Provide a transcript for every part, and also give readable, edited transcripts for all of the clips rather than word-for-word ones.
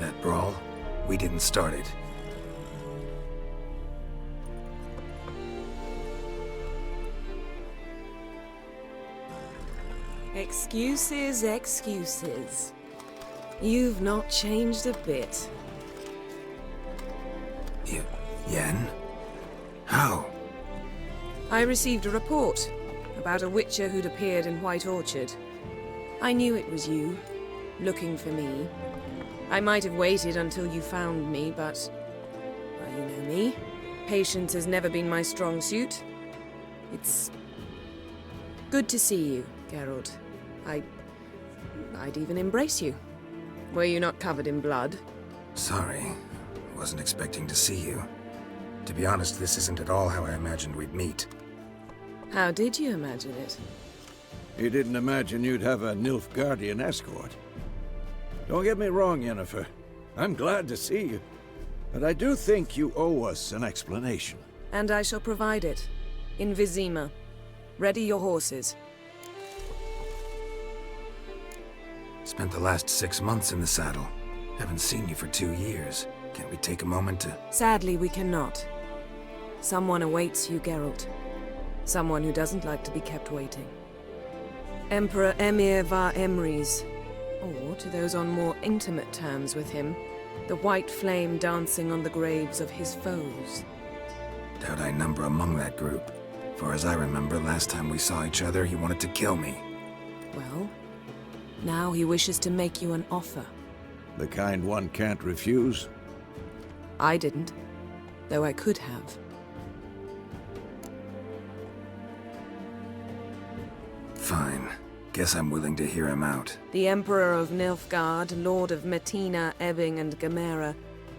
That brawl, we didn't start it. Excuses, excuses. You've not changed a bit. Yen? How? I received a report about a witcher who'd appeared in White Orchard. I knew it was you, looking for me. I might have waited until you found me, but... well, you know me. Patience has never been my strong suit. It's... good to see you, Geralt. I'd even embrace you. Were you not covered in blood? Sorry. Wasn't expecting to see you. To be honest, this isn't at all how I imagined we'd meet. How did you imagine it? You didn't imagine you'd have a Nilfgaardian escort. Don't get me wrong, Yennefer. I'm glad to see you. But I do think you owe us an explanation. And I shall provide it. In Vizima. Ready your horses. Spent the last 6 months in the saddle. Haven't seen you for 2 years. Can't we take a moment to... Sadly, we cannot. Someone awaits you, Geralt. Someone who doesn't like to be kept waiting. Emperor Emir var Emrys. Or, to those on more intimate terms with him, the white flame dancing on the graves of his foes. Doubt I number among that group. For as I remember, last time we saw each other, he wanted to kill me. Well, now he wishes to make you an offer. The kind one can't refuse. I didn't, though I could have. Fine. Guess I'm willing to hear him out. The Emperor of Nilfgaard, Lord of Metina, Ebbing and Gamera,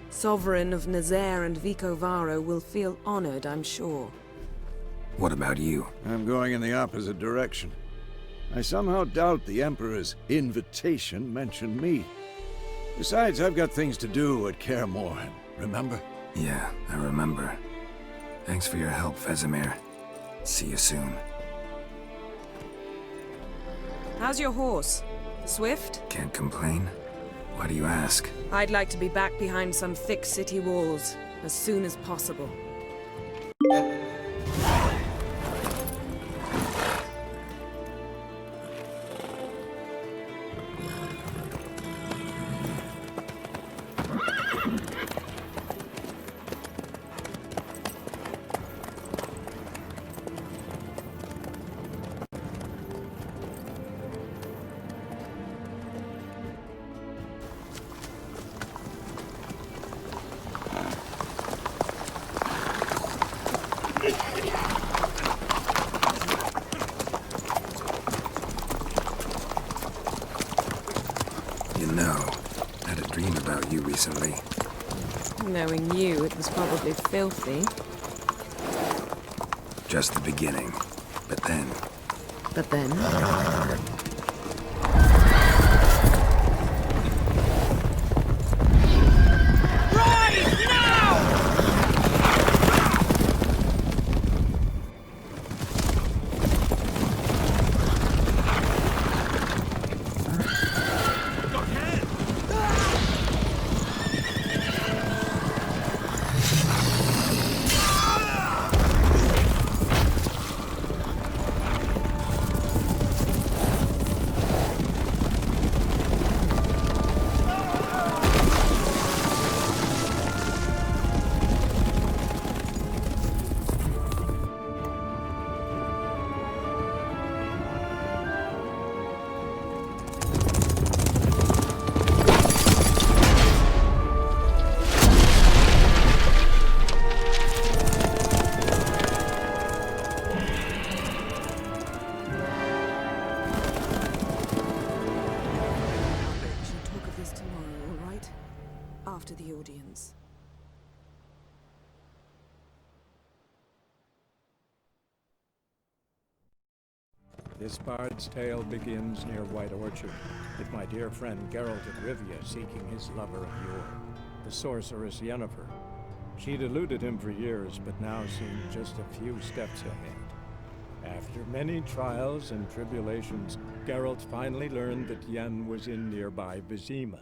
Sovereign of Nazaire and Vicovaro will feel honored, I'm sure. What about you? I'm going in the opposite direction. I somehow doubt the Emperor's invitation mentioned me. Besides, I've got things to do at Kaer Morhen, remember? Yeah, I remember. Thanks for your help, Vesemir. See you soon. How's your horse? Swift? Can't complain. Why do you ask? I'd like to be back behind some thick city walls as soon as possible. You know, I had a dream about you recently. Knowing you, it was probably filthy. Just the beginning. But then... But then... after the audience. This bard's tale begins near White Orchard, with my dear friend Geralt of Rivia seeking his lover of yore, the sorceress Yennefer. She'd eluded him for years, but now seemed just a few steps ahead. After many trials and tribulations, Geralt finally learned that Yen was in nearby Vizima.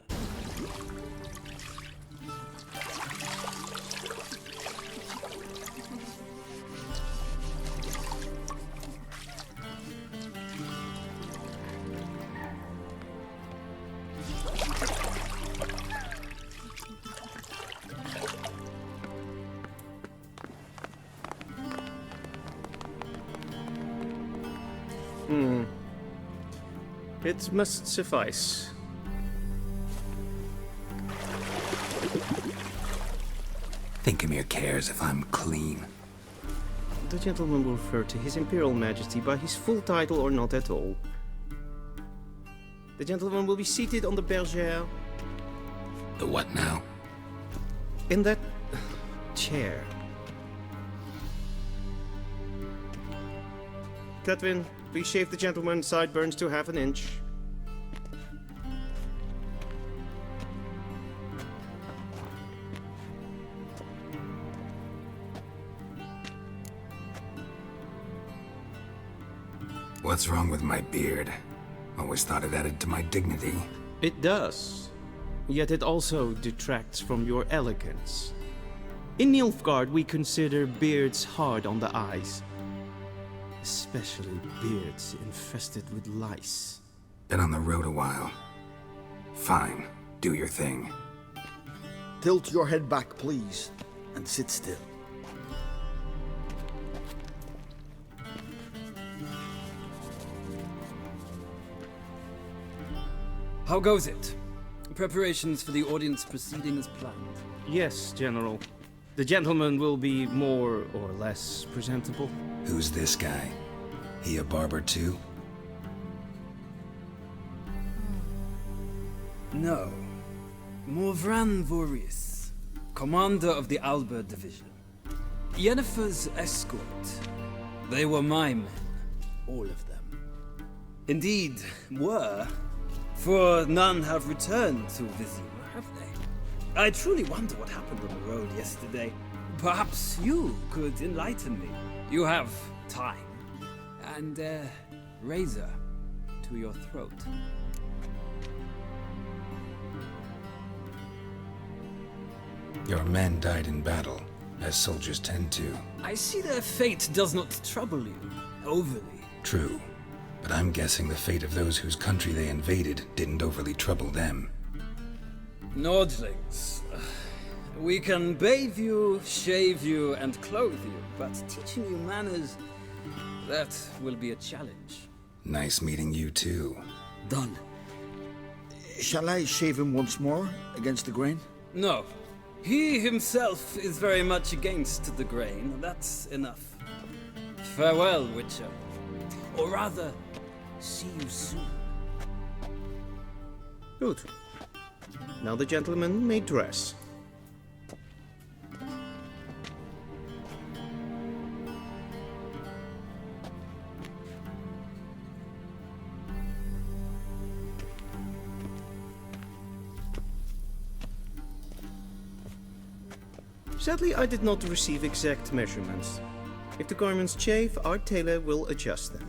It must suffice. Thinkamere cares if I'm clean. The gentleman will refer to His Imperial Majesty by his full title or not at all. The gentleman will be seated on the bergère. The what now? In that chair. Cletwin, please shave the gentleman's sideburns to half an inch. What's wrong with my beard? Always thought it added to my dignity. It does. Yet it also detracts from your elegance. In Nilfgaard, we consider beards hard on the eyes. Especially beards infested with lice. Been on the road a while. Fine, do your thing. Tilt your head back, please, and sit still. How goes it? Preparations for the audience proceeding as planned. Yes, General. The gentleman will be more or less presentable. Who's this guy? He a barber too? No. Morvran Vorius, commander of the Alba Division. Yennefer's escort. They were my men. All of them. Indeed, were. For none have returned to Vizima, have they? I truly wonder what happened on the road yesterday. Perhaps you could enlighten me. You have time. And a razor to your throat. Your men died in battle, as soldiers tend to. I see their fate does not trouble you overly. True, but I'm guessing the fate of those whose country they invaded didn't overly trouble them. Nordlings. We can bathe you, shave you, and clothe you, but teaching you manners, that will be a challenge. Nice meeting you too. Done. Shall I shave him once more, against the grain? No. He himself is very much against the grain. That's enough. Farewell, Witcher. Or rather, see you soon. Good. Now the gentleman may dress. Sadly, I did not receive exact measurements. If the garments chafe, our tailor will adjust them.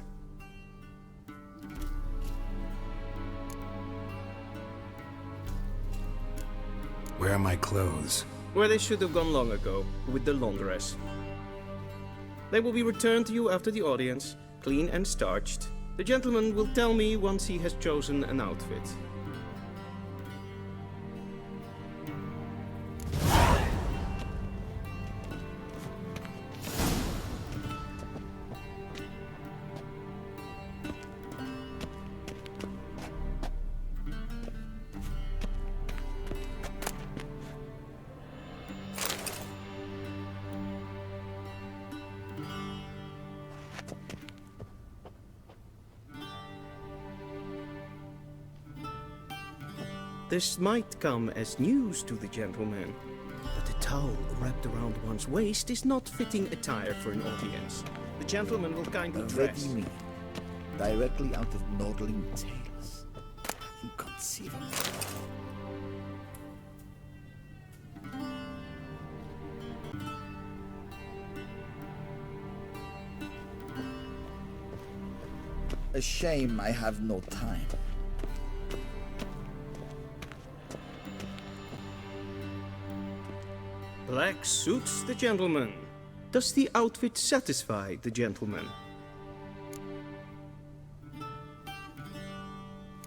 Where are my clothes? Where they should have gone long ago, with the laundress. They will be returned to you after the audience, clean and starched. The gentleman will tell me once he has chosen an outfit. This might come as news to the gentleman, but the towel wrapped around one's waist is not fitting attire for an audience. The gentleman will kindly dress. Ready me. Directly out of Nordling tales. Inconceivable. A shame I have no time. Black suits the gentleman. Does the outfit satisfy the gentleman?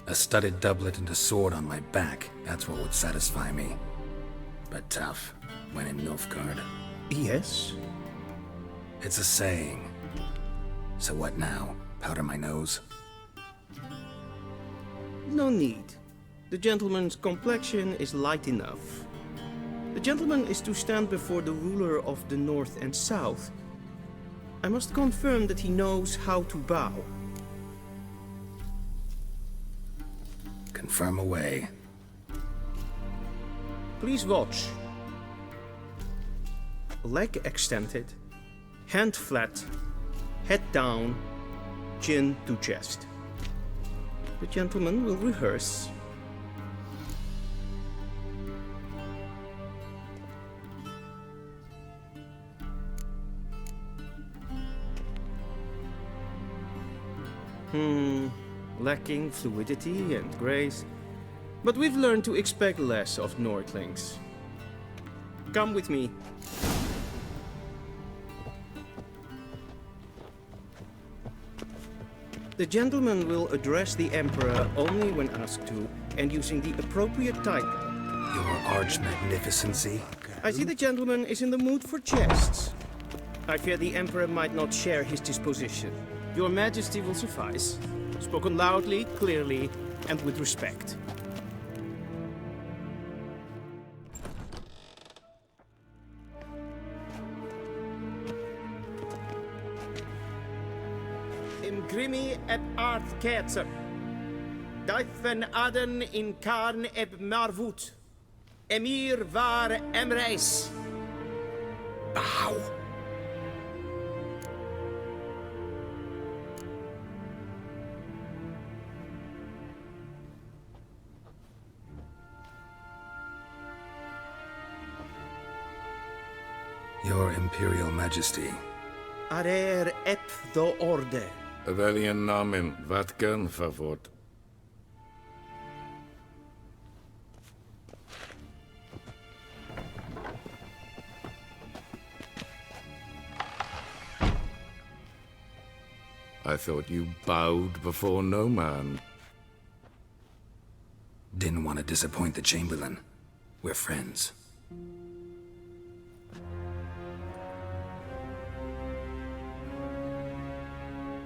A studded doublet and a sword on my back, that's what would satisfy me. But tough, when in Nilfgaard. Yes. It's a saying. So what now? Powder my nose? No need. The gentleman's complexion is light enough. The gentleman is to stand before the ruler of the North and South. I must confirm that he knows how to bow. Confirm away. Please watch. Leg extended, hand flat, head down, chin to chest. The gentleman will rehearse. Lacking fluidity and grace. But we've learned to expect less of Nordlings. Come with me. The gentleman will address the Emperor only when asked to, and using the appropriate title. Your arch magnificency. I see the gentleman is in the mood for jests. I fear the Emperor might not share his disposition. Your Majesty will suffice. Spoken loudly, clearly, and with respect. Imgrimi eb art ketzer. Duifen aden in karn eb marvoet. Emir var emreis. Bow. Your Imperial Majesty. Arer ep do orde. Weljen namen, wat kan favort? I thought you bowed before no man. Didn't want to disappoint the Chamberlain. We're friends.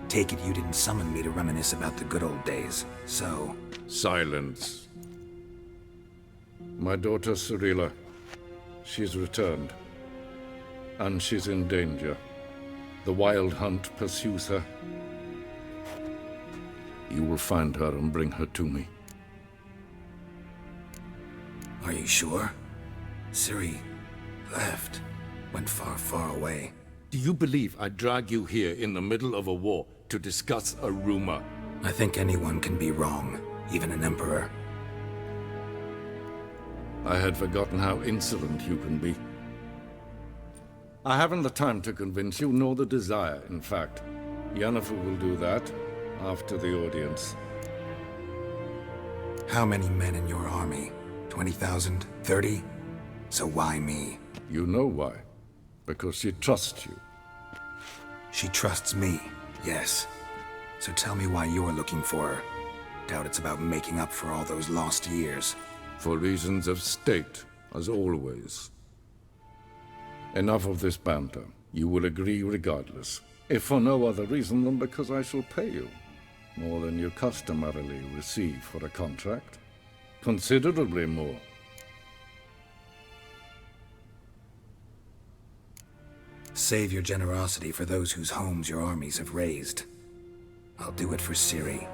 Take it you didn't summon me to reminisce about the good old days, so... Silence. My daughter Cyrilla, she's returned. And she's in danger. The Wild Hunt pursues her. You will find her and bring her to me. Are you sure? Ciri left. Went far, far away. Do you believe I'd drag you here in the middle of a war to discuss a rumor? I think anyone can be wrong, even an emperor. I had forgotten how insolent you can be. I haven't the time to convince you, nor the desire, in fact. Yennefer will do that after the audience. How many men in your army? 20,000? 30? So why me? You know why. Because she trusts you. She trusts me, yes. So tell me why you're looking for her. Doubt it's about making up for all those lost years. For reasons of state, as always. Enough of this banter. You will agree regardless. If for no other reason than because I shall pay you. More than you customarily receive for a contract. Considerably more. Save your generosity for those whose homes your armies have razed. I'll do it for Ciri,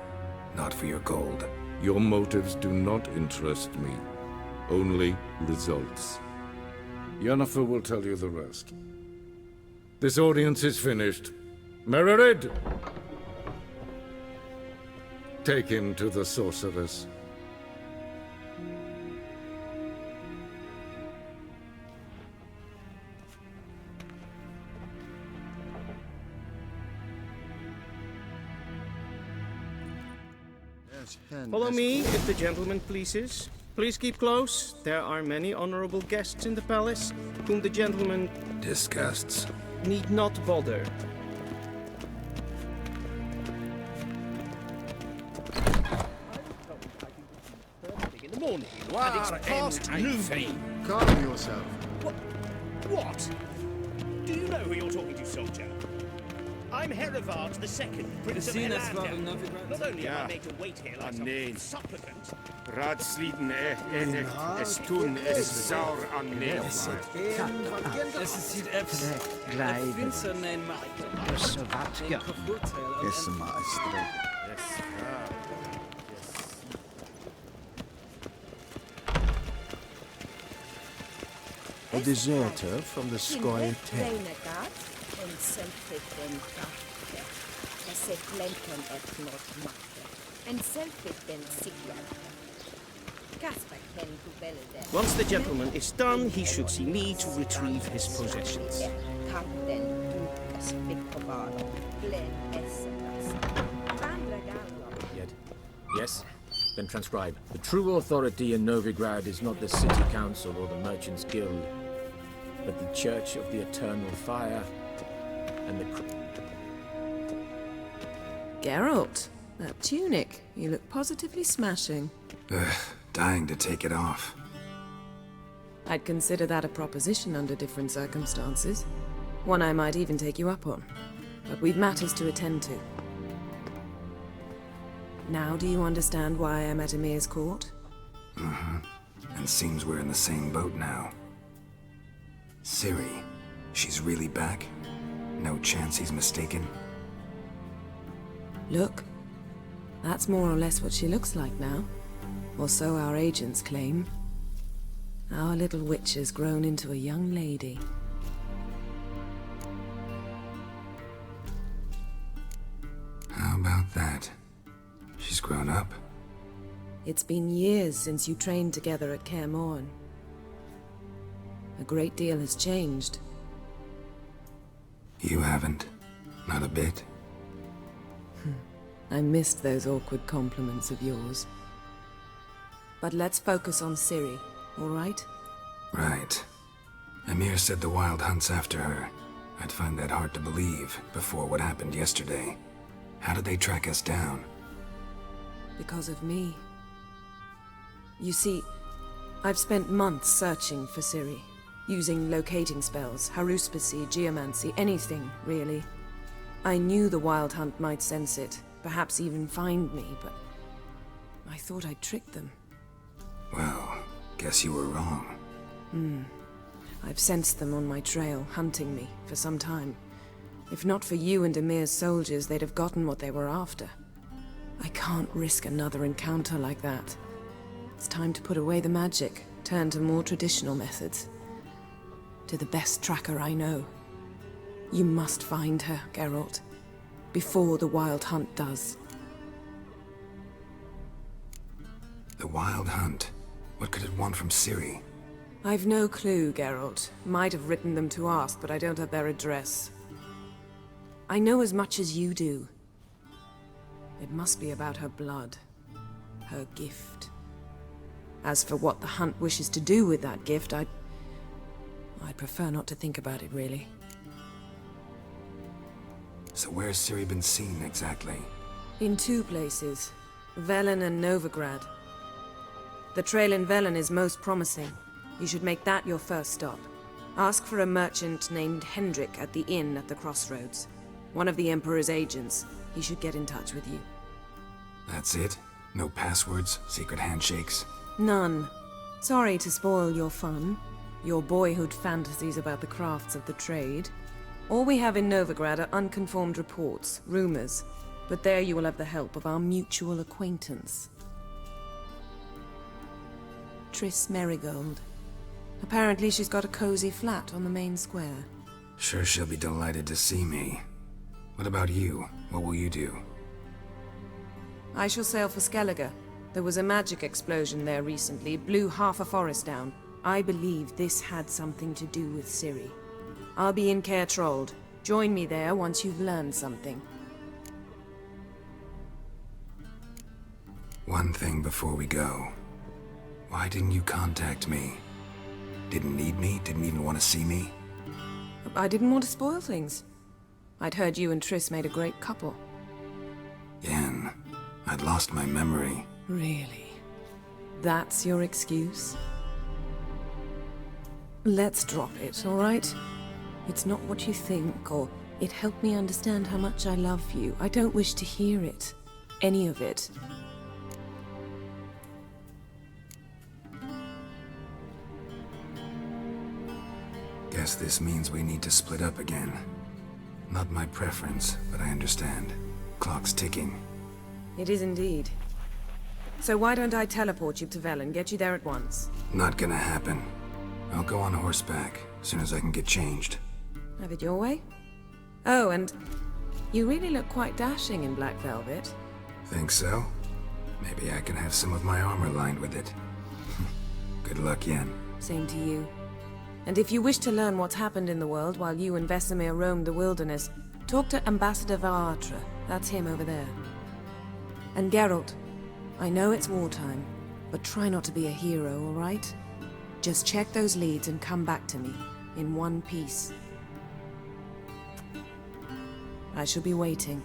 not for your gold. Your motives do not interest me. Only results. Yennefer will tell you the rest. This audience is finished. Mererid! Take him to the sorceress. Follow me, if the gentleman pleases. Please keep close. There are many honorable guests in the palace, whom the gentleman Disgusts. need not bother. In the morning, and it's past noon. Calm yourself. What? Do you know who you're talking to, soldier? I'm Herivard II, Prince of Elandia. Not only am I made to wait here like some supplicant. Raadsleden es tun es saur an Es is hier efs. Vince nein macht. Savatka. Yes, maestro. A deserter from the Squire Tent. Once the gentleman is done, he should see me to retrieve his possessions. Yet. Yes? Then transcribe. The true authority in Novigrad is not the City Council or the Merchants Guild, but the Church of the Eternal Fire and the... Geralt, that tunic. You look positively smashing. Ugh, dying to take it off. I'd consider that a proposition under different circumstances. One I might even take you up on. But we've matters to attend to. Now do you understand why I'm at Emir's court? Mm-hmm. And seems we're in the same boat now. Ciri, she's really back? No chance he's mistaken? Look, that's more or less what she looks like now. Or so our agents claim. Our little witch has grown into a young lady. How about that? She's grown up? It's been years since you trained together at Kaer Morhen. A great deal has changed. You haven't? Not a bit? I missed those awkward compliments of yours. But let's focus on Ciri, all right? Right. Emir said the Wild Hunt's after her. I'd find that hard to believe before what happened yesterday. How did they track us down? Because of me. You see, I've spent months searching for Ciri, using locating spells, haruspicy, geomancy, anything, really. I knew the Wild Hunt might sense it, perhaps even find me, but I thought I'd tricked them. Well, guess you were wrong. I've sensed them on my trail, hunting me, for some time. If not for you and Emir's soldiers, they'd have gotten what they were after. I can't risk another encounter like that. It's time to put away the magic, turn to more traditional methods. To the best tracker I know. You must find her, Geralt. Before the Wild Hunt does. The Wild Hunt? What could it want from Ciri? I've no clue, Geralt. Might have written them to ask, but I don't have their address. I know as much as you do. It must be about her blood. Her gift. As for what the Hunt wishes to do with that gift, I'd prefer not to think about it, really. So where's Ciri been seen, exactly? In two places. Velen and Novigrad. The trail in Velen is most promising. You should make that your first stop. Ask for a merchant named Hendrick at the inn at the crossroads. One of the Emperor's agents. He should get in touch with you. That's it? No passwords? Secret handshakes? None. Sorry to spoil your fun. Your boyhood fantasies about the crafts of the trade. All we have in Novigrad are unconformed reports, rumors. But there you will have the help of our mutual acquaintance. Triss Merigold. Apparently she's got a cozy flat on the main square. Sure she'll be delighted to see me. What about you? What will you do? I shall sail for Skellige. There was a magic explosion there recently, blew half a forest down. I believe this had something to do with Ciri. I'll be in Caer Trold. Join me there once you've learned something. One thing before we go. Why didn't you contact me? Didn't need me? Didn't even want to see me? I didn't want to spoil things. I'd heard you and Triss made a great couple. Yen, I'd lost my memory. Really? That's your excuse? Let's drop it, all right? It's not what you think, or It helped me understand how much I love you. I don't wish to hear it. Any of it. Guess this means we need to split up again. Not my preference, but I understand. Clock's ticking. It is indeed. So why don't I teleport you to Velen, get you there at once? Not gonna happen. I'll go on horseback, as soon as I can get changed. Have it your way? Oh, and you really look quite dashing in black velvet. Think so? Maybe I can have some of my armor lined with it. Good luck, Yen. Same to you. And if you wish to learn what's happened in the world while you and Vesemir roamed the wilderness, talk to Ambassador Varatra. That's him over there. And Geralt, I know it's wartime, but try not to be a hero, all right? Just check those leads and come back to me, in one piece. I shall be waiting.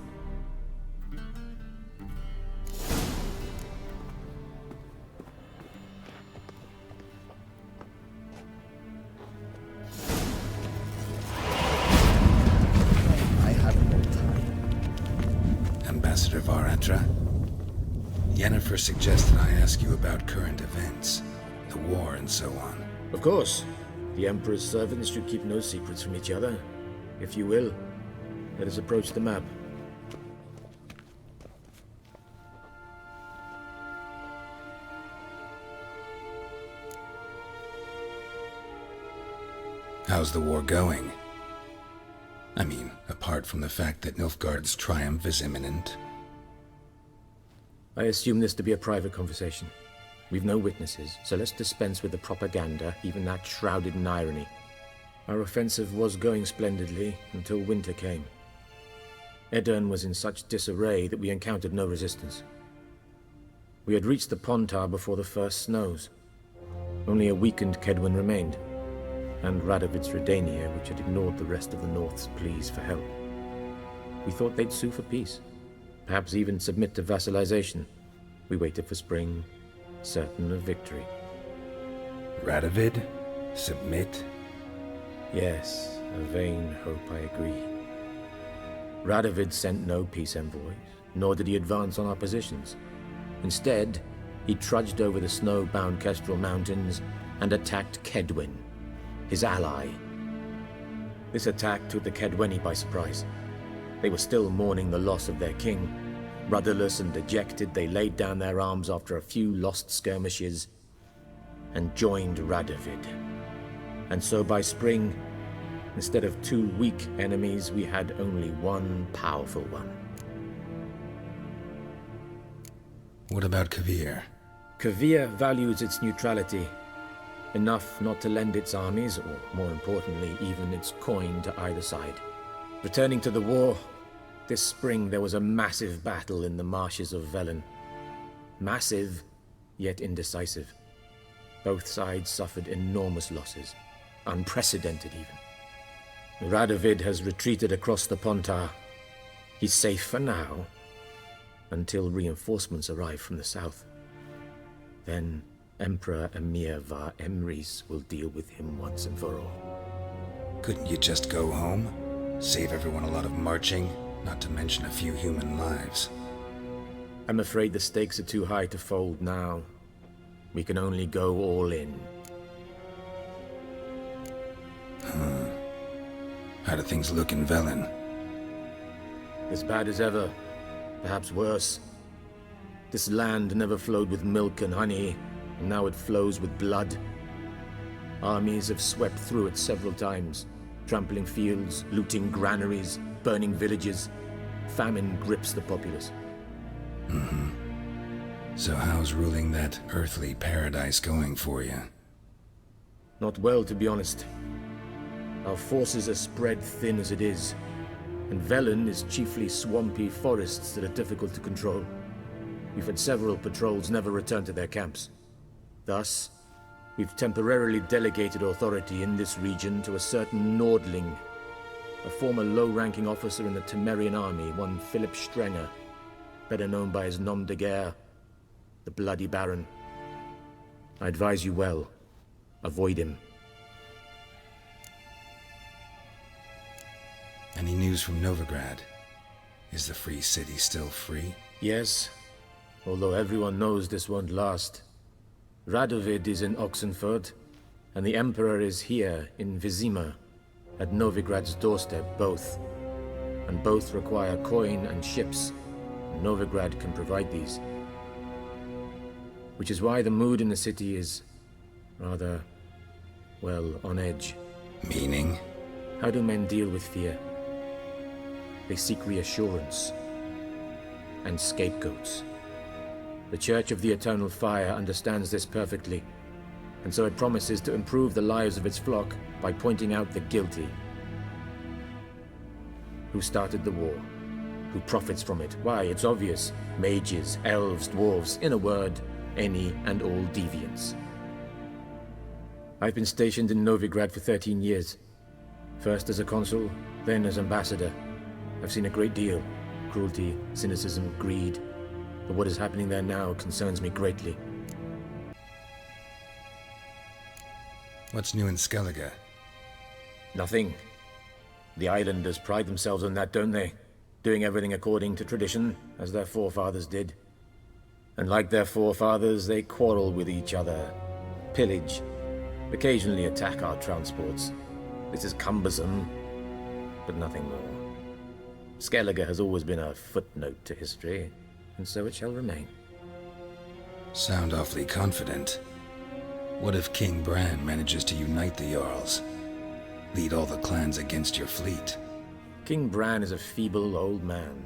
I have no time. Ambassador Varatra? Yennefer suggested I ask you about current events, the war and so on. Of course. The Emperor's servants should keep no secrets from each other. If you will, let us approach the map. How's the war going? I mean, apart from the fact that Nilfgaard's triumph is imminent. I assume this to be a private conversation. We've no witnesses, so let's dispense with the propaganda, even that shrouded in irony. Our offensive was going splendidly until winter came. Edirn was in such disarray that we encountered no resistance. We had reached the Pontar before the first snows. Only a weakened Kedwen remained, and Radovid's Redania, which had ignored the rest of the North's pleas for help. We thought they'd sue for peace, perhaps even submit to vassalization. We waited for spring, certain of victory. Radovid? Submit? Yes, a vain hope, I agree. Radovid sent no peace envoys, nor did he advance on our positions. Instead, he trudged over the snow-bound Kestrel Mountains and attacked Kedwen, his ally. This attack took the Kedweni by surprise. They were still mourning the loss of their king. Rudderless and dejected, they laid down their arms after a few lost skirmishes and joined Radovid. And so by spring, instead of two weak enemies, we had only one powerful one. What about Kavir? Kavir values its neutrality, enough not to lend its armies, or more importantly, even its coin to either side. Returning to the war, this spring there was a massive battle in the marshes of Velen. Massive, yet indecisive. Both sides suffered enormous losses, unprecedented even. Radovid has retreated across the Pontar. He's safe for now, until reinforcements arrive from the south. Then Emperor Emir Var Emrys will deal with him once and for all. Couldn't you just go home? Save everyone a lot of marching, not to mention a few human lives. I'm afraid the stakes are too high to fold now. We can only go all in. How do things look in Velen? As bad as ever, perhaps worse. This land never flowed with milk and honey, and now it flows with blood. Armies have swept through it several times, trampling fields, looting granaries, burning villages. Famine grips the populace. So how's ruling that earthly paradise going for you? Not well, to be honest. Our forces are spread thin as it is, and Velen is chiefly swampy forests that are difficult to control. We've had several patrols never return to their camps. Thus, we've temporarily delegated authority in this region to a certain Nordling, a former low-ranking officer in the Temerian army, one Philip Strenger, better known by his nom de guerre, the Bloody Baron. I advise you well. Avoid him. Any news news from Novigrad? Is the free city still free? Yes, although everyone knows this won't last. Radovid is in Oxenford, and the Emperor is here in Vizima, at Novigrad's doorstep, both. And both require coin and ships. Novigrad can provide these. Which is why the mood in the city is rather, well, on edge. Meaning? How do men deal with fear? They seek reassurance and scapegoats. The Church of the Eternal Fire understands this perfectly, and so it promises to improve the lives of its flock by pointing out the guilty. Who started the war? Who profits from it? Why, it's obvious. Mages, elves, dwarves, in a word, any and all deviants. I've been stationed in Novigrad for 13 years. First as a consul, then as ambassador. I've seen a great deal. Cruelty, cynicism, greed. But what is happening there now concerns me greatly. What's new in Skellige? Nothing. The islanders pride themselves on that, don't they? Doing everything according to tradition, as their forefathers did. And like their forefathers, they quarrel with each other, pillage, occasionally attack our transports. This is cumbersome, but nothing more. Skellige has always been a footnote to history, and so it shall remain. Sound awfully confident. What if King Bran manages to unite the Jarls? Lead all the clans against your fleet? King Bran is a feeble old man.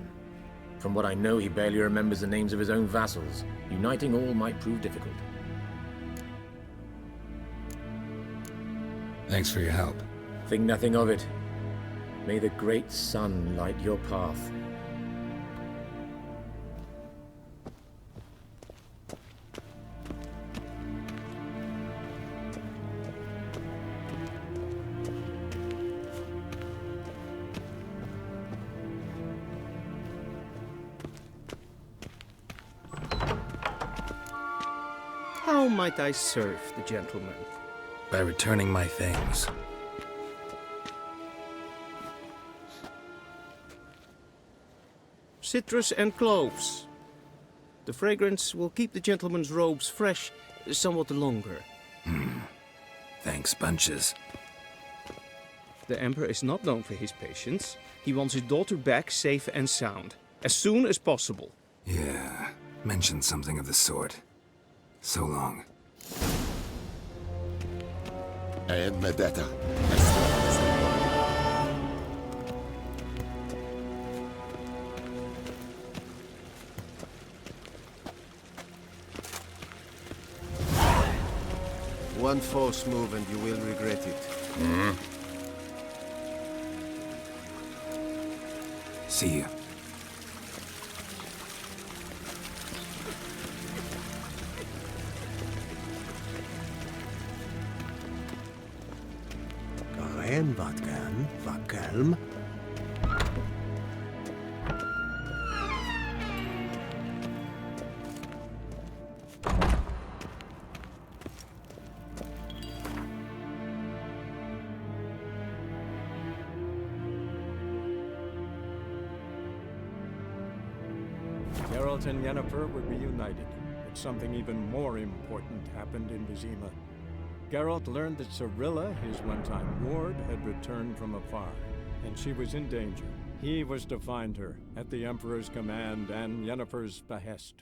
From what I know, he barely remembers the names of his own vassals. Uniting all might prove difficult. Thanks for your help. Think nothing of it. May the great sun light your path. How might I serve the gentleman? By returning my things. Citrus and cloves. The fragrance will keep the gentleman's robes fresh somewhat longer. Thanks, bunches. The Emperor is not known for his patience. He wants his daughter back safe and sound, as soon as possible. Yeah, mentioned something of the sort. So long. And Medetta. One false move and you will regret it. See you. Karen, wat kan, wat kalm. Geralt and Yennefer were reunited, but something even more important happened in Vizima. Geralt learned that Cirilla, his one-time ward, had returned from afar, and she was in danger. He was to find her, at the Emperor's command and Yennefer's behest.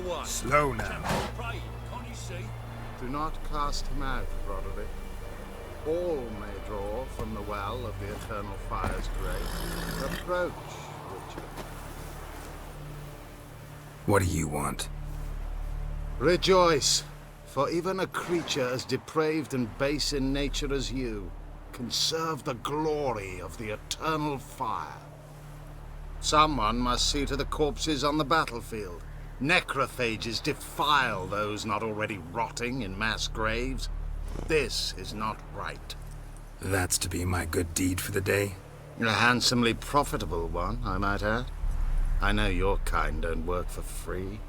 one. Slow now. Do not cast him out, Roderick. All may draw from the well of the Eternal Fire's grace. Approach, Witcher. What do you want? Rejoice, for even a creature as depraved and base in nature as you can serve the glory of the Eternal Fire. Someone must see to the corpses on the battlefield. Necrophages defile those not already rotting in mass graves. This is not right. That's to be my good deed for the day? A handsomely profitable one, I might add. I know your kind don't work for free.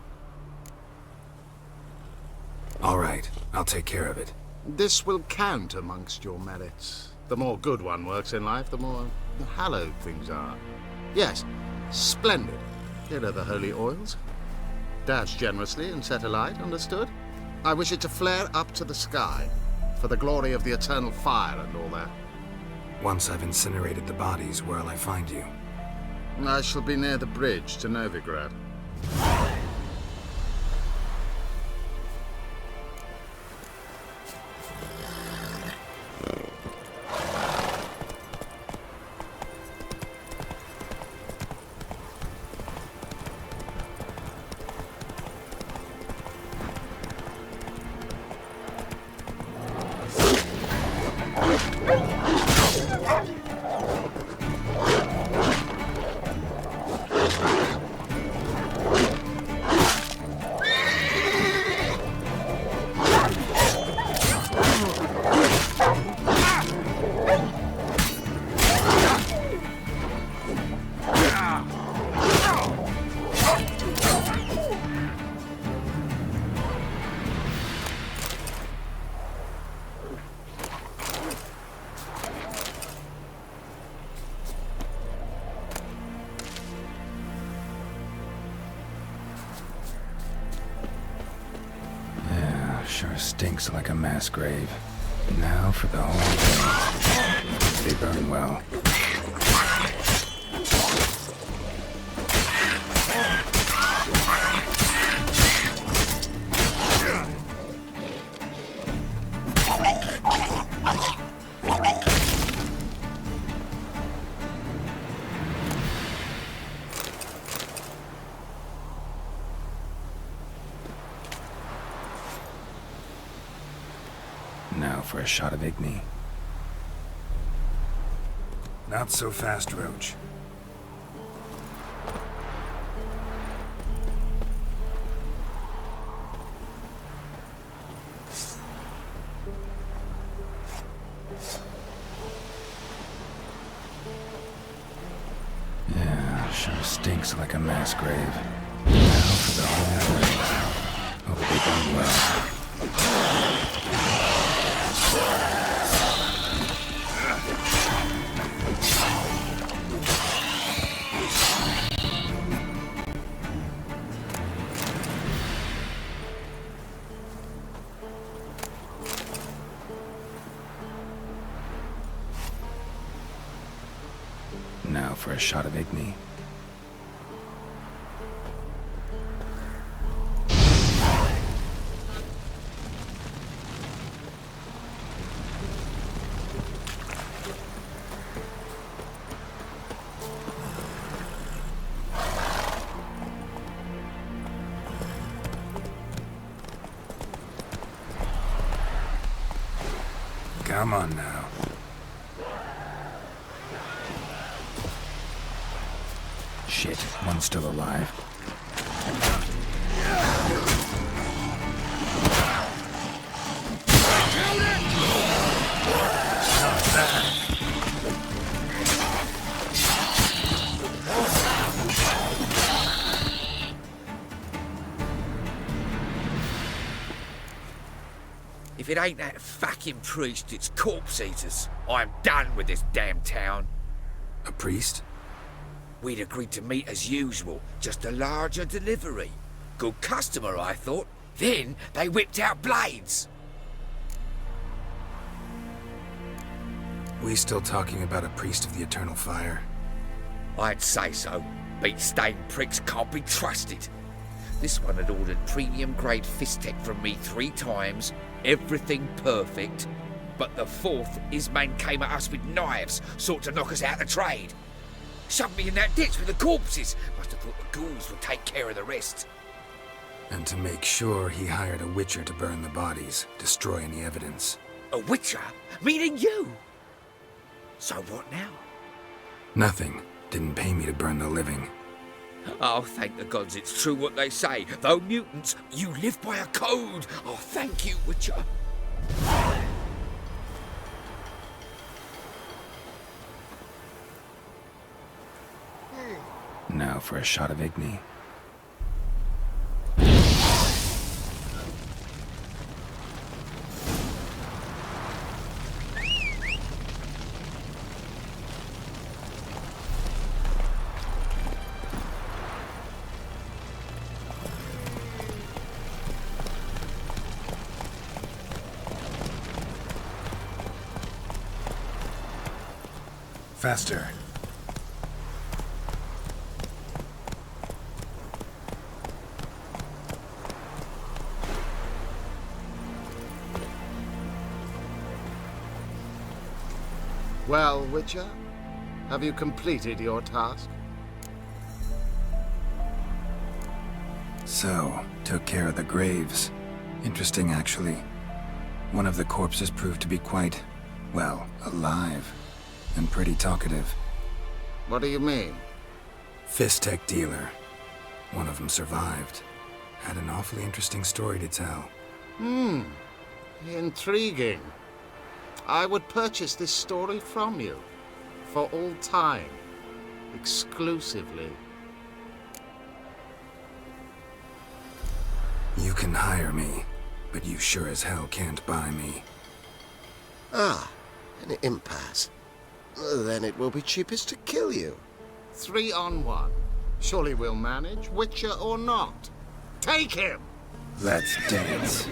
All right, I'll take care of it. This will count amongst your merits. The more good one works in life, the more hallowed things are. Yes, splendid. Here are the holy oils. Dash generously and set alight, understood? I wish it to flare up to the sky, for the glory of the Eternal Fire and all that. Once I've incinerated the bodies, where'll I find you? I shall be near the bridge to Novigrad. Sure stinks like a mass grave. Now for the whole thing. They burn well. Now for a shot of Igni. Not so fast, Roach. Yeah, sure stinks like a mass grave. Now for the whole thing. Hope they burn well. Now for a shot of Igni. Come on now. Shit, one's still alive. If it ain't that fucking priest, it's corpse eaters. I'm done with this damn town. A priest? We'd agreed to meet as usual, just a larger delivery. Good customer, I thought. Then they whipped out blades. We still talking about a priest of the Eternal Fire? I'd say so. Beat-stained pricks can't be trusted. This one had ordered premium-grade fistek from me 3 times, everything perfect. But the 4th, his man came at us with knives, sought to knock us out of trade. Shoved me in that ditch with the corpses. Must have thought the ghouls would take care of the rest. And to make sure, he hired a witcher to burn the bodies, destroy any evidence. A witcher? Meaning you? So what now? Nothing. Didn't pay me to burn the living. Oh, thank the gods it's true what they say. Though mutants, you live by a code. Oh, thank you, Witcher. Now for a shot of Igni. Faster. Well, Witcher, have you completed your task? So, took care of the graves. Interesting, actually. One of the corpses proved to be quite, well, alive. And pretty talkative. What do you mean? Fistek dealer. One of them survived. Had an awfully interesting story to tell. Intriguing. I would purchase this story from you. For all time. Exclusively. You can hire me, but you sure as hell can't buy me. Ah, an impasse. Then it will be cheapest to kill you. 3 on 1. Surely we'll manage, Witcher or not. Take him! Let's dance.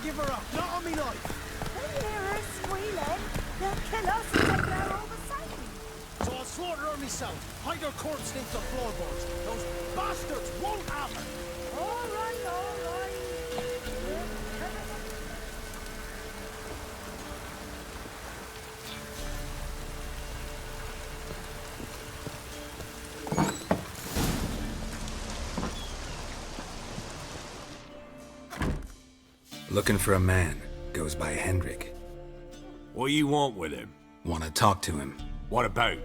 Give her up, not on me knife. When you hear her squealing, they'll kill us and take her all the same. So I'll slaughter her myself, hide her corpse into the floorboards. Those bastards won't have her. All right, all right. Looking for a man. Goes by Hendrick. What do you want with him? Want to talk to him. What about?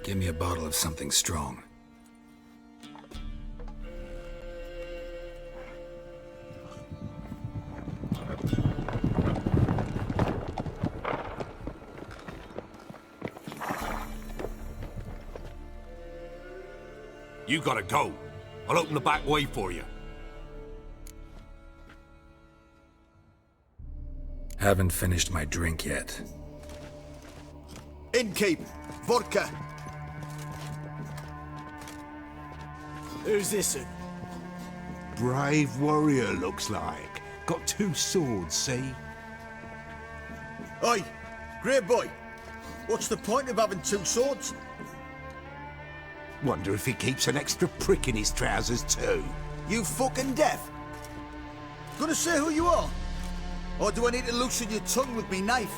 Give me a bottle of something strong. You gotta go. I'll open the back way for you. Haven't finished my drink yet. Innkeep! Vodka! Who's this? Brave warrior, looks like. Got 2 swords, see? Oi! Grey boy! What's the point of having 2 swords? Wonder if he keeps an extra prick in his trousers too. You fucking deaf? Gonna say who you are? Or do I need to loosen your tongue with me knife?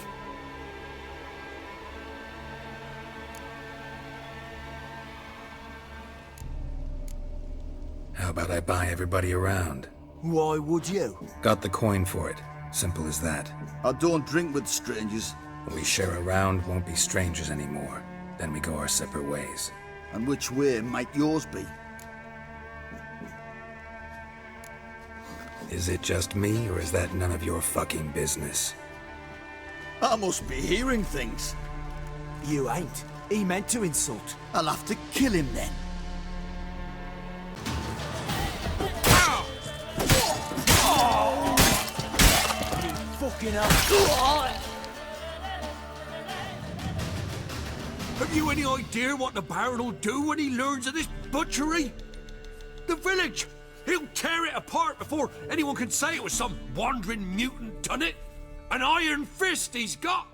How about I buy everybody around? Why would you? Got the coin for it. Simple as that. I don't drink with strangers. We share a round, won't be strangers anymore. Then we go our separate ways. And which way might yours be? Is it just me, or is that none of your fucking business? I must be hearing things. You ain't. He meant to insult. I'll have to kill him then. Fucking hell. Have you any idea what the Baron will do when he learns of this butchery? The village! He'll tear it apart before anyone can say it was some wandering mutant done it. An iron fist he's got!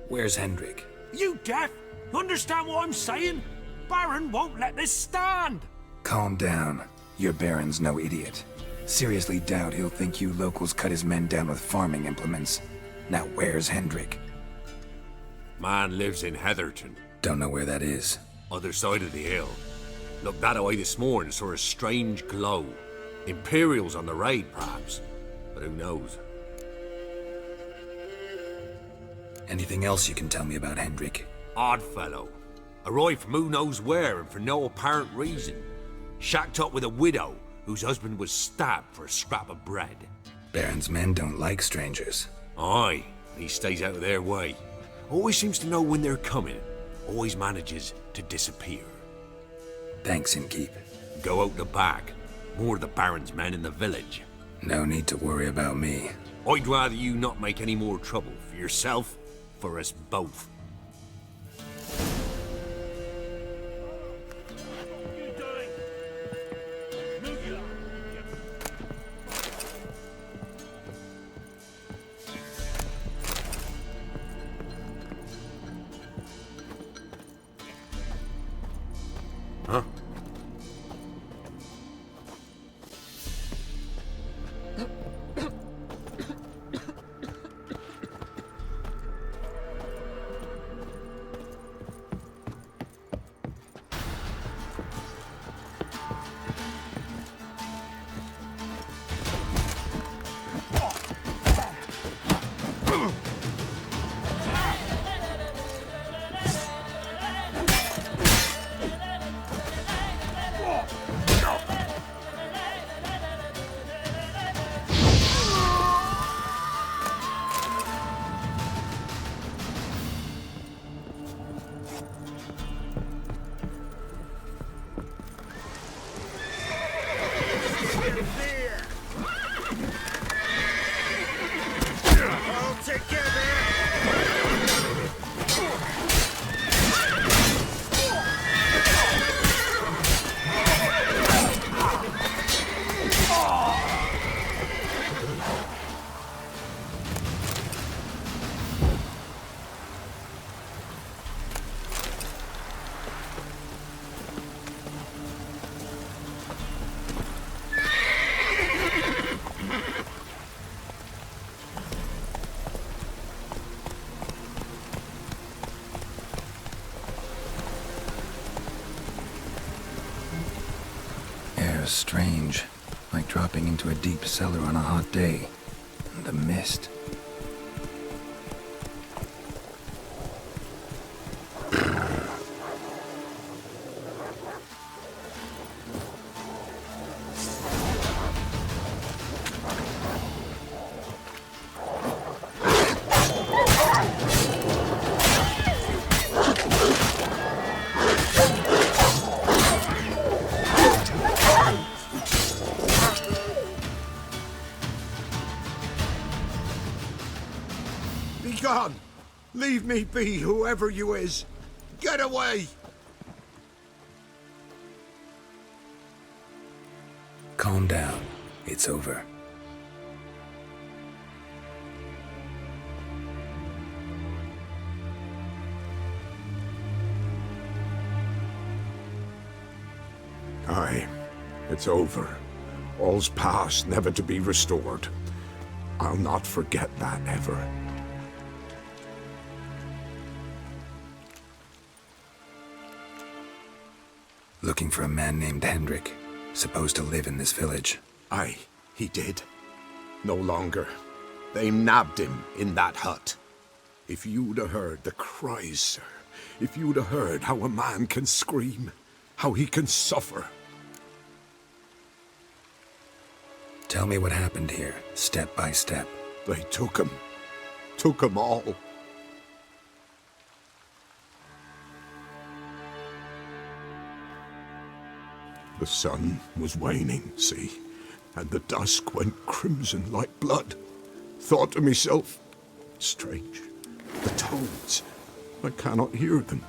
Where's Hendrick? You deaf? Understand what I'm saying? Baron won't let this stand! Calm down. Your Baron's no idiot. Seriously doubt he'll think you locals cut his men down with farming implements. Now where's Hendrick? Man lives in Heatherton. Don't know where that is. Other side of the hill. Looked that away this morning, saw a strange glow. Imperials on the raid, perhaps. But who knows? Anything else you can tell me about Hendrick? Odd fellow. Arrived from who knows where and for no apparent reason. Shacked up with a widow whose husband was stabbed for a scrap of bread. Baron's men don't like strangers. Aye, he stays out of their way. Always seems to know when they're coming. Always manages to disappear. Thanks, Innkeep. Go out the back. More of the Baron's men in the village. No need to worry about me. I'd rather you not make any more trouble for yourself, for us both. Huh? Air's strange, like dropping into a deep cellar on a hot day. And the mist. Gone! Leave me be, whoever you is! Get away! Calm down. It's over. Aye, it's over. All's past, never to be restored. I'll not forget that ever. Looking for a man named Hendrick, supposed to live in this village. Aye, he did. No longer. They nabbed him in that hut. If you'd have heard the cries, sir. If you'd have heard how a man can scream, how he can suffer. Tell me what happened here, step by step. They took him. Took him all. The sun was waning, see? And the dusk went crimson like blood. Thought to myself, strange, the toads, I cannot hear them.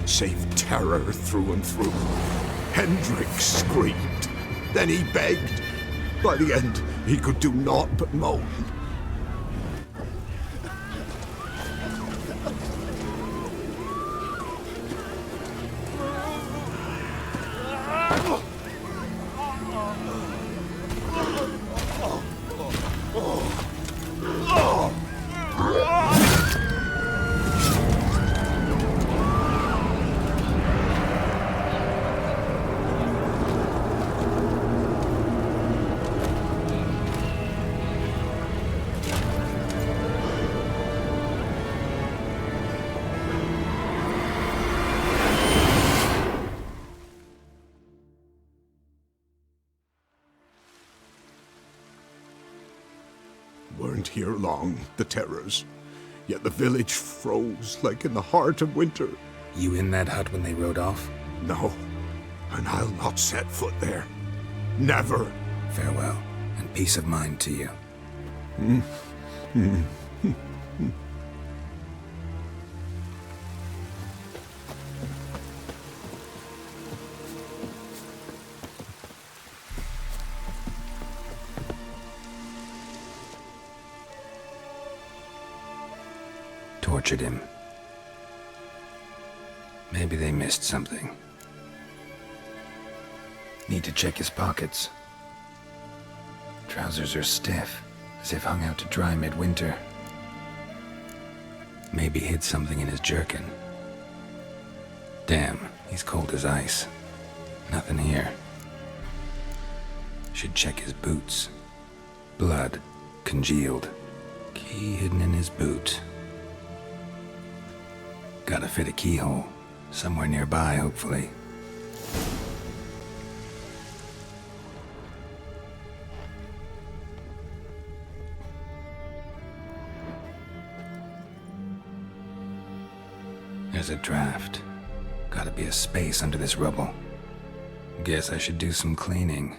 Save terror through and through. Hendrick screamed. Then he begged. By the end, he could do naught but moan. Weren't here long, the terrors. Yet the village froze like in the heart of winter. You in that hut when they rode off? No, and I'll not set foot there. Never. Farewell, and peace of mind to you. Tortured him. Maybe they missed something. Need to check his pockets. Trousers are stiff, as if hung out to dry midwinter. Maybe hid something in his jerkin. Damn, he's cold as ice. Nothing here. Should check his boots. Blood, congealed. Key hidden in his boot. Gotta fit a keyhole. Somewhere nearby, hopefully. There's a draft. Gotta be a space under this rubble. Guess I should do some cleaning.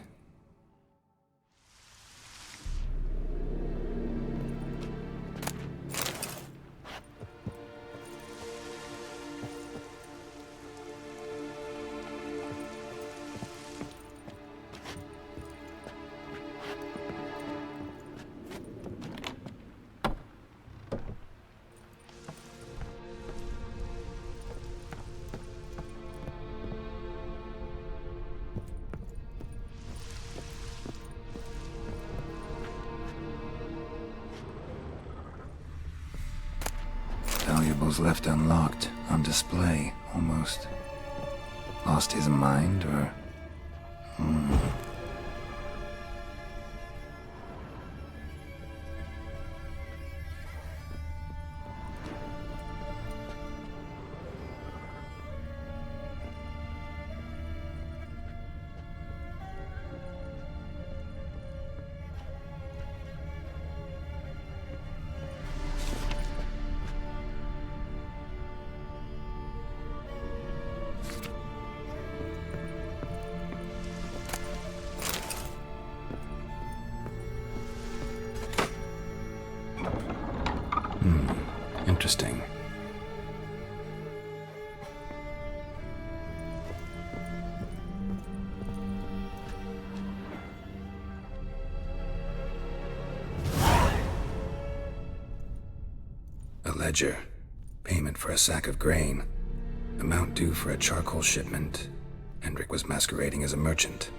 Valuables left unlocked, on display, almost. Lost his mind, or... interesting. A ledger. Payment for a sack of grain. Amount due for a charcoal shipment. Hendrick was masquerading as a merchant.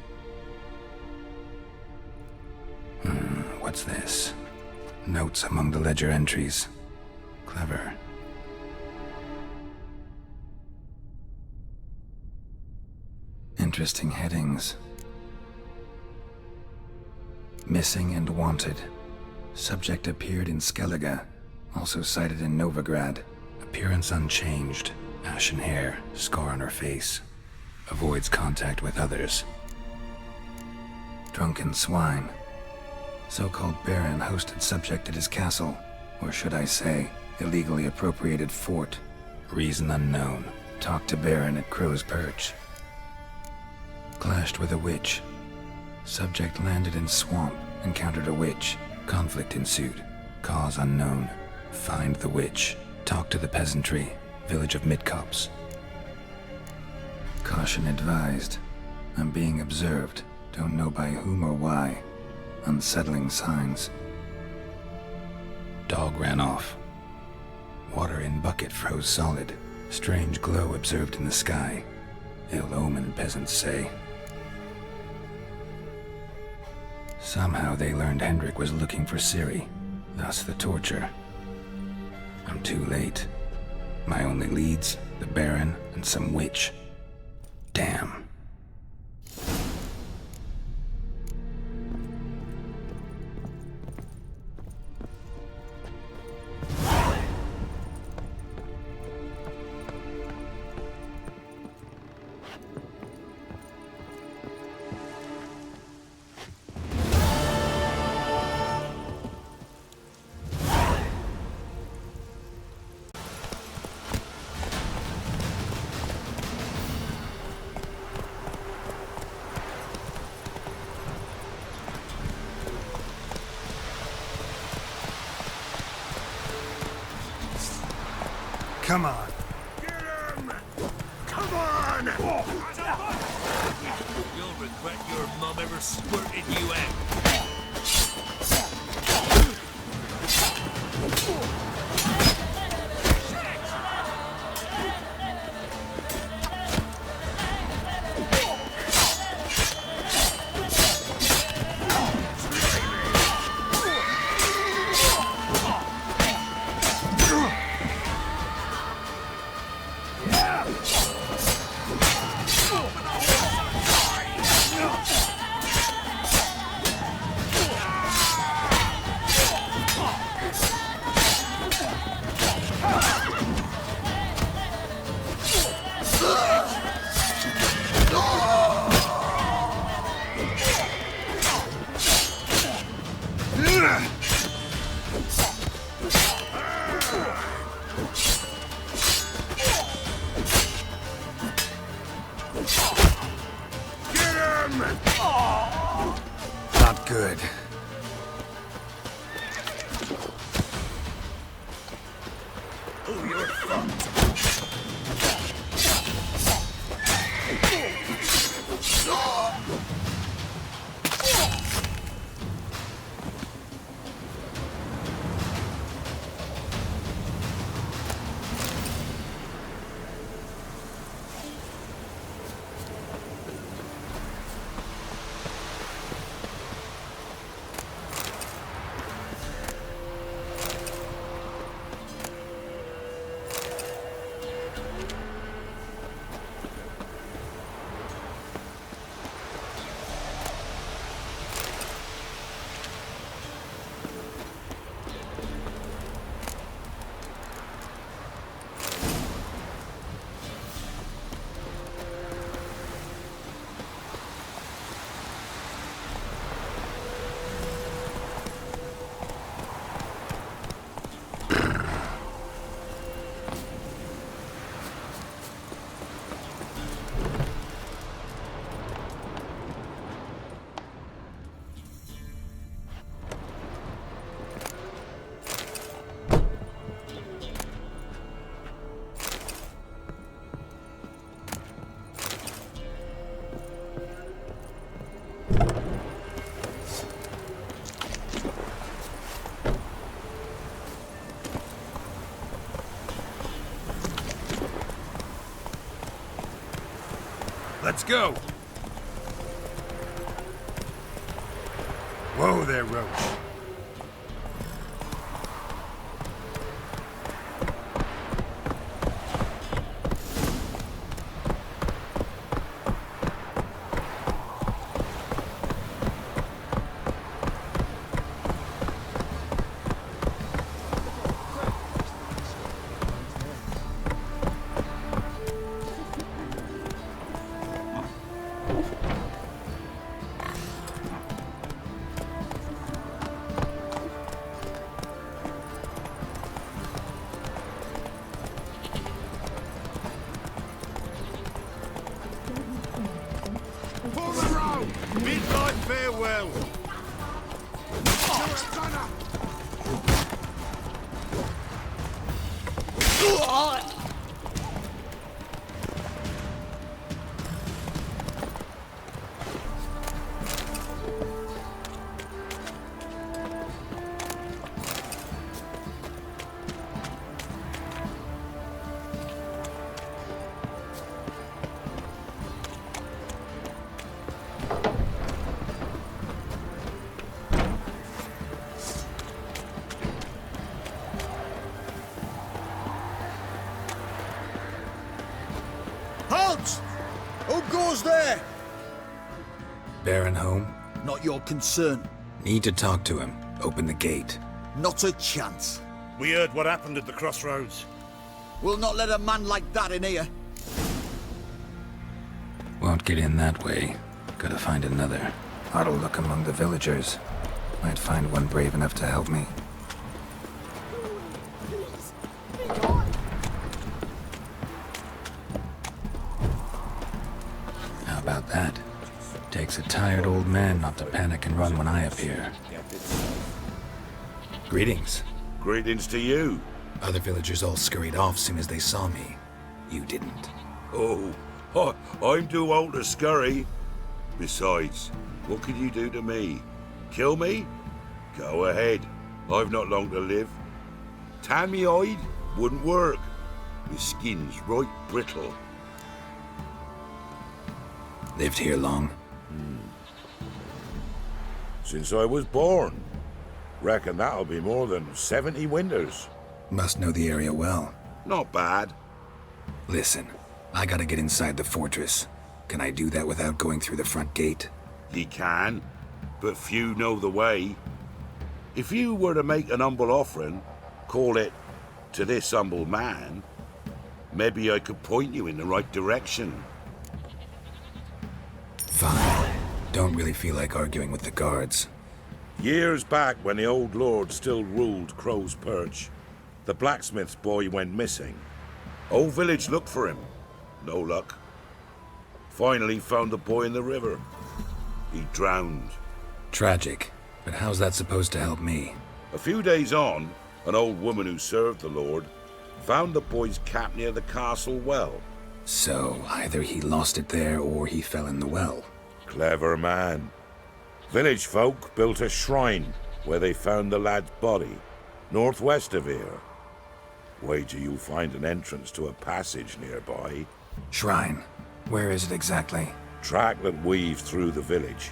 What's this? Notes among the ledger entries. Clever. Interesting headings. Missing and wanted. Subject appeared in Skellige. Also cited in Novigrad. Appearance unchanged. Ashen hair. Scar on her face. Avoids contact with others. Drunken swine. So-called Baron hosted subject at his castle. Or should I say, illegally appropriated fort. Reason unknown. Talked to Baron at Crow's Perch. Clashed with a witch. Subject landed in swamp. Encountered a witch. Conflict ensued. Cause unknown. Find the witch. Talk to the peasantry. Village of Midcopse. Caution advised. I'm being observed. Don't know by whom or why. Unsettling signs. Dog ran off. Water in bucket froze solid. Strange glow observed in the sky. Ill omen, peasants say. Somehow they learned Hendrick was looking for Ciri. Thus the torture. I'm too late. My only leads, the Baron and some witch. Damn. Come on. Get him! Come on! You'll regret your mom ever squirted you out. Not good. Oh, you're fucked. Let's go! Whoa there, Roach. Midnight farewell. Halt! Who goes there? Baron home? Not your concern. Need to talk to him. Open the gate. Not a chance. We heard what happened at the crossroads. We'll not let a man like that in here. Won't get in that way. Gotta find another. Ought to look among the villagers. Might find one brave enough to help me. How about that? Takes a tired old man not to panic and run when I appear. Greetings. Greetings to you. Other villagers all scurried off soon as they saw me. You didn't. Oh, I'm too old to scurry. Besides, what could you do to me? Kill me? Go ahead. I've not long to live. Tan me hide? Wouldn't work. My skin's right brittle. Lived here long? Since I was born. Reckon that'll be more than 70 winters. Must know the area well. Not bad. Listen, I gotta get inside the fortress. Can I do that without going through the front gate? Ye can, but few know the way. If you were to make an humble offering, call it, to this humble man, maybe I could point you in the right direction. Fine. Don't really feel like arguing with the guards. Years back, when the old lord still ruled Crow's Perch, the blacksmith's boy went missing. Whole village looked for him. No luck. Finally found the boy in the river. He drowned. Tragic. But how's that supposed to help me? A few days on, an old woman who served the lord found the boy's cap near the castle well. So, either he lost it there or he fell in the well. Clever man. Village folk built a shrine where they found the lad's body, northwest of here. Wait till you find an entrance to a passage nearby. Shrine? Where is it exactly? Track that weaves through the village.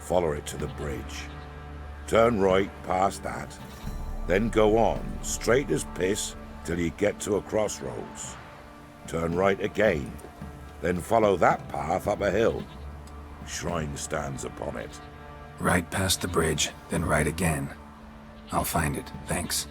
Follow it to the bridge. Turn right past that. Then go on, straight as piss, till you get to a crossroads. Turn right again. Then follow that path up a hill. Shrine stands upon it. Right past the bridge, then right again. I'll find it, thanks.